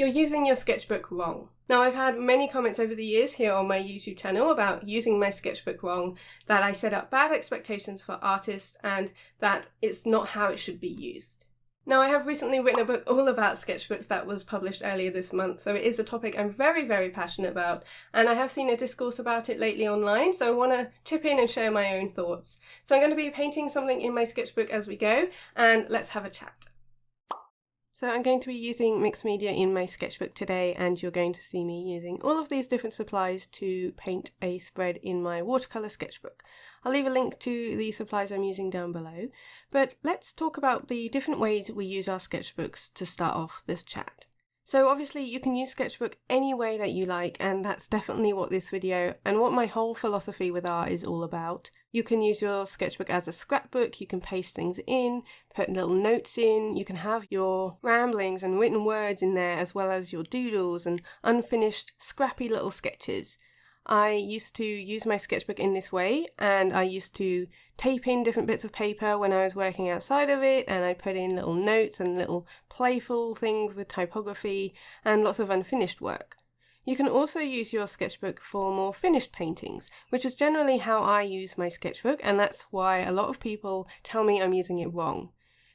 You're using your sketchbook wrong. Now, I've had many comments over the years here on my YouTube channel about using my sketchbook wrong, that I set up bad expectations for artists and that it's not how it should be used. Now, I have recently written a book all about sketchbooks that was published earlier this month, so it is a topic I'm very, very passionate about, and I have seen a discourse about it lately online, so I want to chip in and share my own thoughts. So I'm going to be painting something in my sketchbook as we go, and let's have a chat. So I'm going to be using mixed media in my sketchbook today, and you're going to see me using all of these different supplies to paint a spread in my watercolour sketchbook. I'll leave a link to the supplies I'm using down below, but let's talk about the different ways we use our sketchbooks to start off this chat. So obviously you can use sketchbook any way that you like, and that's definitely what this video and what my whole philosophy with art is all about. You can use your sketchbook as a scrapbook, you can paste things in, put little notes in, you can have your ramblings and written words in there as well as your doodles and unfinished scrappy little sketches. I used to use my sketchbook in this way, and I used to tape in different bits of paper when I was working outside of it, and I put in little notes and little playful things with typography and lots of unfinished work. You can also use your sketchbook for more finished paintings, which is generally how I use my sketchbook, and that's why a lot of people tell me I'm using it wrong.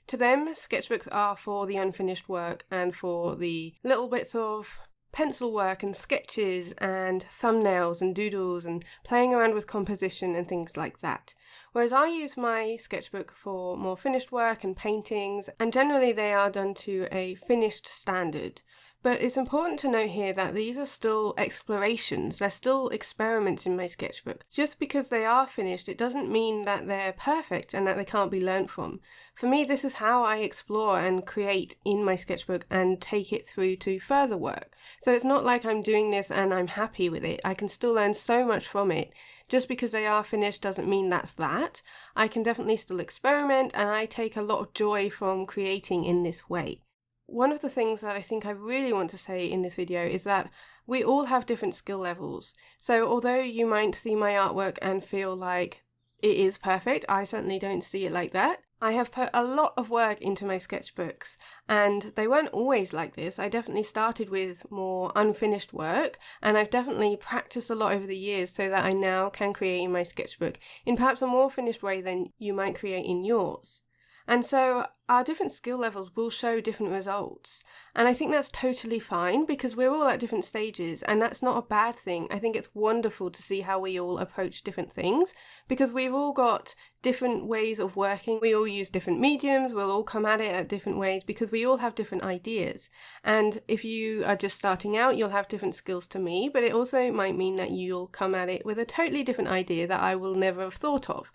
To them, sketchbooks are for the unfinished work and for the little bits of pencil work and sketches and thumbnails and doodles and playing around with composition and things like that. Whereas I use my sketchbook for more finished work and paintings, and generally they are done to a finished standard. But it's important to note here that these are still explorations, they're still experiments in my sketchbook. Just because they are finished, it doesn't mean that they're perfect and that they can't be learnt from. For me, this is how I explore and create in my sketchbook and take it through to further work. So it's not like I'm doing this and I'm happy with it. I can still learn so much from it. Just because they are finished doesn't mean that's that. I can definitely still experiment, and I take a lot of joy from creating in this way. One of the things that I think I really want to say in this video is that we all have different skill levels. So although you might see my artwork and feel like it is perfect, I certainly don't see it like that. I have put a lot of work into my sketchbooks, and they weren't always like this. I definitely started with more unfinished work, and I've definitely practiced a lot over the years so that I now can create in my sketchbook in perhaps a more finished way than you might create in yours. And so our different skill levels will show different results. And I think that's totally fine because we're all at different stages, and that's not a bad thing. I think it's wonderful to see how we all approach different things because we've all got different ways of working. We all use different mediums. We'll all come at it at different ways because we all have different ideas. And if you are just starting out, you'll have different skills to me, but it also might mean that you'll come at it with a totally different idea that I will never have thought of.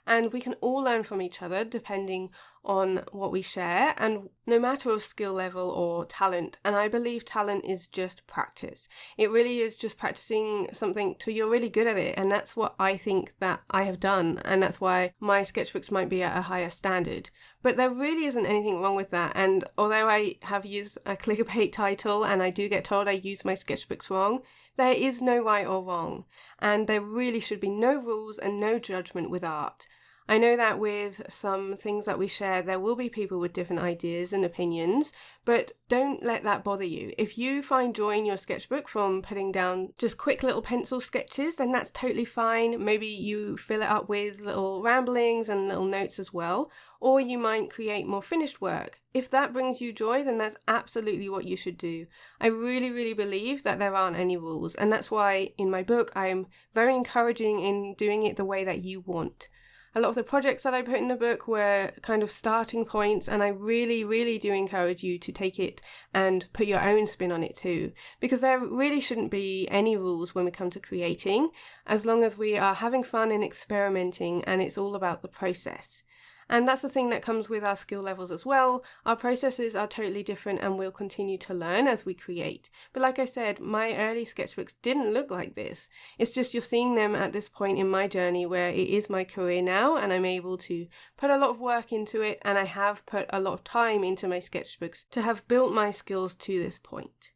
And we can all learn from each other depending on what we share, and no matter of skill level or talent. And I believe talent is just practice. It really is just practicing something till you're really good at it, and that's what I think that I have done, and that's why my sketchbooks might be at a higher standard. But there really isn't anything wrong with that, and although I have used a clickbait title and I do get told I use my sketchbooks wrong, there is no right or wrong, and there really should be no rules and no judgment with art. I know that with some things that we share, there will be people with different ideas and opinions, but don't let that bother you. If you find joy in your sketchbook from putting down just quick little pencil sketches, then that's totally fine. Maybe you fill it up with little ramblings and little notes as well, or you might create more finished work. If that brings you joy, then that's absolutely what you should do. I really, really believe that there aren't any rules, and that's why in my book I'm very encouraging in doing it the way that you want. A lot of the projects that I put in the book were kind of starting points, and I really, really do encourage you to take it and put your own spin on it too, because there really shouldn't be any rules when we come to creating, as long as we are having fun and experimenting, and it's all about the process. And that's the thing that comes with our skill levels as well. Our processes are totally different, and we'll continue to learn as we create. But like I said, my early sketchbooks didn't look like this. It's just you're seeing them at this point in my journey where it is my career now, and I'm able to put a lot of work into it, and I have put a lot of time into my sketchbooks to have built my skills to this point.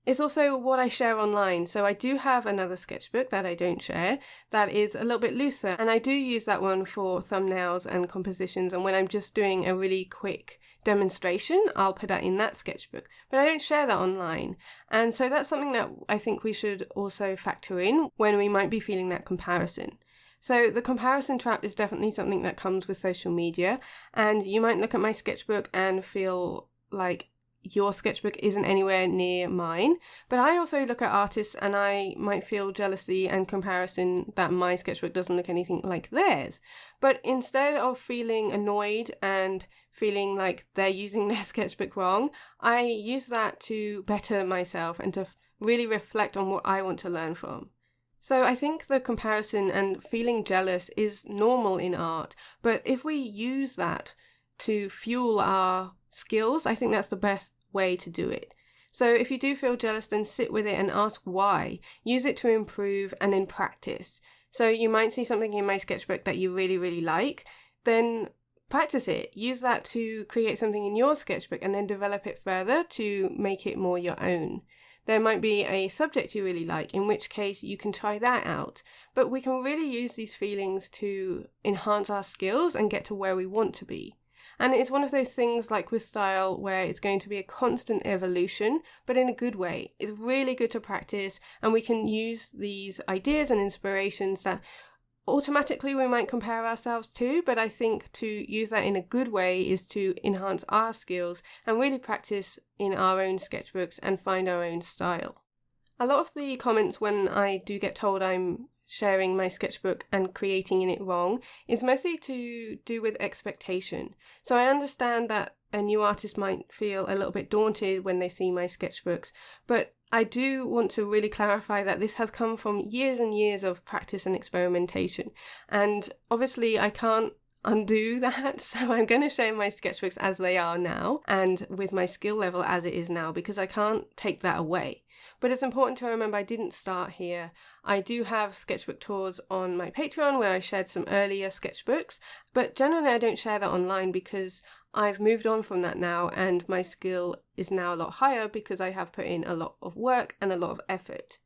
It's also what I share online, so I do have another sketchbook that I don't share that is a little bit looser, and I do use that one for thumbnails and compositions and when I'm just doing a really quick demonstration, I'll put that in that sketchbook, but I don't share that online. And so that's something that I think we should also factor in when we might be feeling that comparison. So the comparison trap is definitely something that comes with social media, and you might look at my sketchbook and feel like your sketchbook isn't anywhere near mine, but I also look at artists and I might feel jealousy and comparison that my sketchbook doesn't look anything like theirs. But instead of feeling annoyed and feeling like they're using their sketchbook wrong, I use that to better myself and to really reflect on what I want to learn from. So I think the comparison and feeling jealous is normal in art, but if we use that to fuel our skills, I think that's the best way to do it. So if you do feel jealous, then sit with it and ask why. Use it to improve and then practice. So you might see something in my sketchbook that you really, really like, then practice it. Use that to create something in your sketchbook and then develop it further to make it more your own. There might be a subject you really like, in which case you can try that out. But we can really use these feelings to enhance our skills and get to where we want to be. And it's one of those things like with style where it's going to be a constant evolution, but in a good way. It's really good to practice, and we can use these ideas and inspirations that automatically we might compare ourselves to, but I think to use that in a good way is to enhance our skills and really practice in our own sketchbooks and find our own style. A lot of the comments when I do get told I'm sharing my sketchbook and creating in it wrong is mostly to do with expectation. So I understand that a new artist might feel a little bit daunted when they see my sketchbooks, but I do want to really clarify that this has come from years and years of practice and experimentation. And obviously I can't undo that, so I'm going to share my sketchbooks as they are now and with my skill level as it is now, because I can't take that away. But it's important to remember I didn't start here. I do have sketchbook tours on my Patreon where I shared some earlier sketchbooks, but generally I don't share that online because I've moved on from that now and my skill is now a lot higher because I have put in a lot of work and a lot of effort.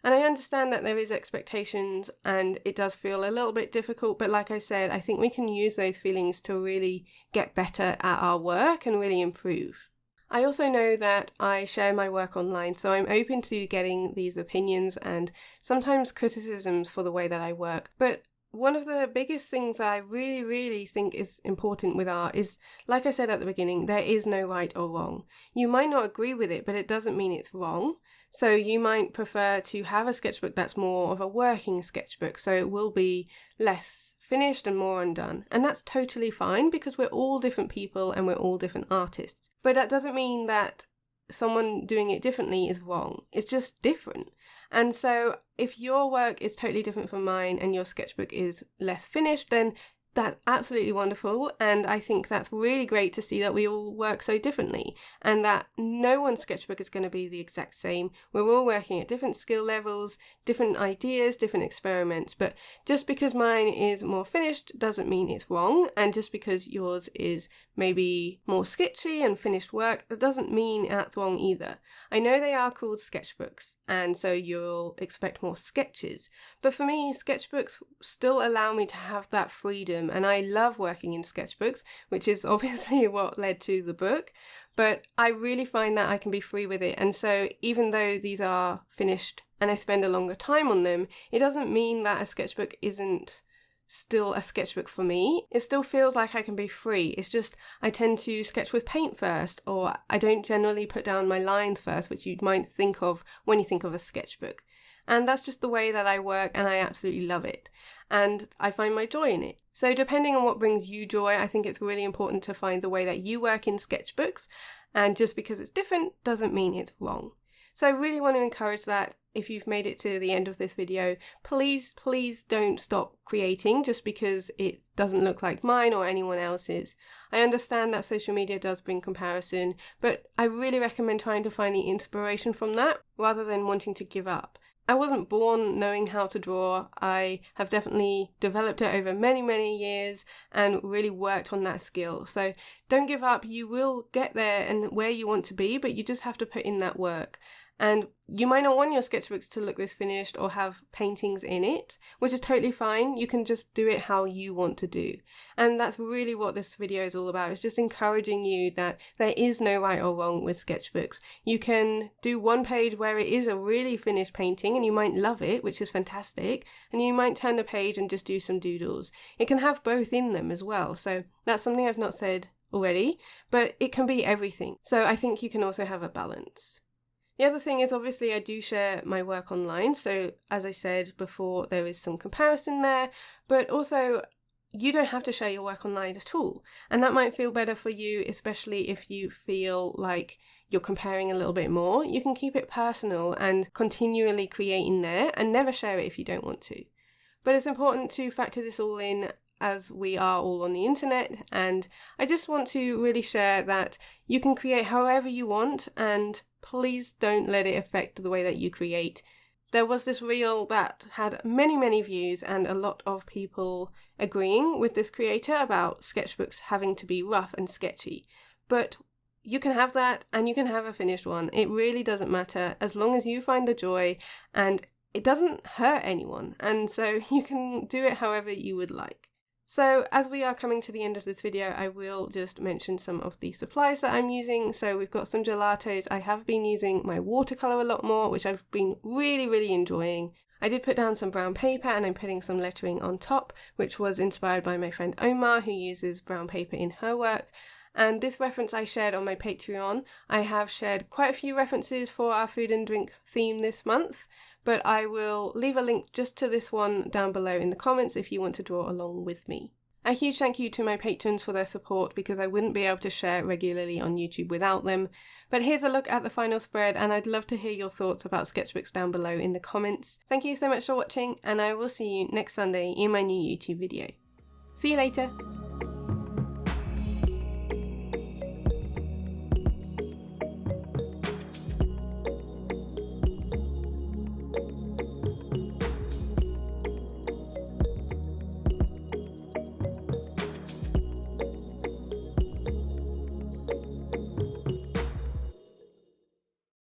And I understand that there is expectations and it does feel a little bit difficult, but like I said, I think we can use those feelings to really get better at our work and really improve. I also know that I share my work online, so I'm open to getting these opinions and sometimes criticisms for the way that I work. But one of the biggest things that I really, really think is important with art is, like I said at the beginning, there is no right or wrong. You might not agree with it, but it doesn't mean it's wrong. So you might prefer to have a sketchbook that's more of a working sketchbook, so it will be less finished and more undone. And that's totally fine because we're all different people and we're all different artists. But that doesn't mean that someone doing it differently is wrong. It's just different. And so if your work is totally different from mine and your sketchbook is less finished, then that's absolutely wonderful, and I think that's really great to see that we all work so differently and that no one's sketchbook is going to be the exact same. We're all working at different skill levels, different ideas, different experiments, but just because mine is more finished doesn't mean it's wrong, and just because yours is maybe more sketchy and finished work, that doesn't mean that's wrong either. I know they are called sketchbooks, and so you'll expect more sketches, but for me, sketchbooks still allow me to have that freedom, and I love working in sketchbooks, which is obviously what led to the book, but I really find that I can be free with it, and so even though these are finished and I spend a longer time on them, it doesn't mean that a sketchbook isn't still a sketchbook for me. It still feels like I can be free. It's just I tend to sketch with paint first, or I don't generally put down my lines first, which you might think of when you think of a sketchbook. And that's just the way that I work, and I absolutely love it. And I find my joy in it. So depending on what brings you joy, I think it's really important to find the way that you work in sketchbooks. And just because it's different doesn't mean it's wrong. So I really want to encourage that. If you've made it to the end of this video, please don't stop creating just because it doesn't look like mine or anyone else's. I understand that social media does bring comparison, but I really recommend trying to find the inspiration from that rather than wanting to give up. I wasn't born knowing how to draw. I have definitely developed it over many, many years and really worked on that skill. So don't give up. You will get there and where you want to be, but you just have to put in that work. And you might not want your sketchbooks to look this finished or have paintings in it, which is totally fine. You can just do it how you want to do. And that's really what this video is all about. It's just encouraging you that there is no right or wrong with sketchbooks. You can do one page where it is a really finished painting and you might love it, which is fantastic. And you might turn the page and just do some doodles. It can have both in them as well. So that's something I've not said already, but it can be everything. So I think you can also have a balance. The other thing is, obviously, I do share my work online, so as I said before, there is some comparison there, but also you don't have to share your work online at all, and that might feel better for you, especially if you feel like you're comparing a little bit more. You can keep it personal and continually create in there, and never share it if you don't want to. But it's important to factor this all in, as we are all on the internet, and I just want to really share that you can create however you want, and please don't let it affect the way that you create. There was this reel that had many views and a lot of people agreeing with this creator about sketchbooks having to be rough and sketchy. But you can have that and you can have a finished one. It really doesn't matter as long as you find the joy and it doesn't hurt anyone. And so you can do it however you would like. So as we are coming to the end of this video, I will just mention some of the supplies that I'm using. So we've got some gelatos. I have been using my watercolour a lot more, which I've been really enjoying. I did put down some brown paper and I'm putting some lettering on top, which was inspired by my friend Omar, who uses brown paper in her work. And this reference I shared on my Patreon. I have shared quite a few references for our food and drink theme this month, but I will leave a link just to this one down below in the comments if you want to draw along with me. A huge thank you to my patrons for their support, because I wouldn't be able to share regularly on YouTube without them. But here's a look at the final spread, and I'd love to hear your thoughts about sketchbooks down below in the comments. Thank you so much for watching, and I will see you next Sunday in my new YouTube video. See you later!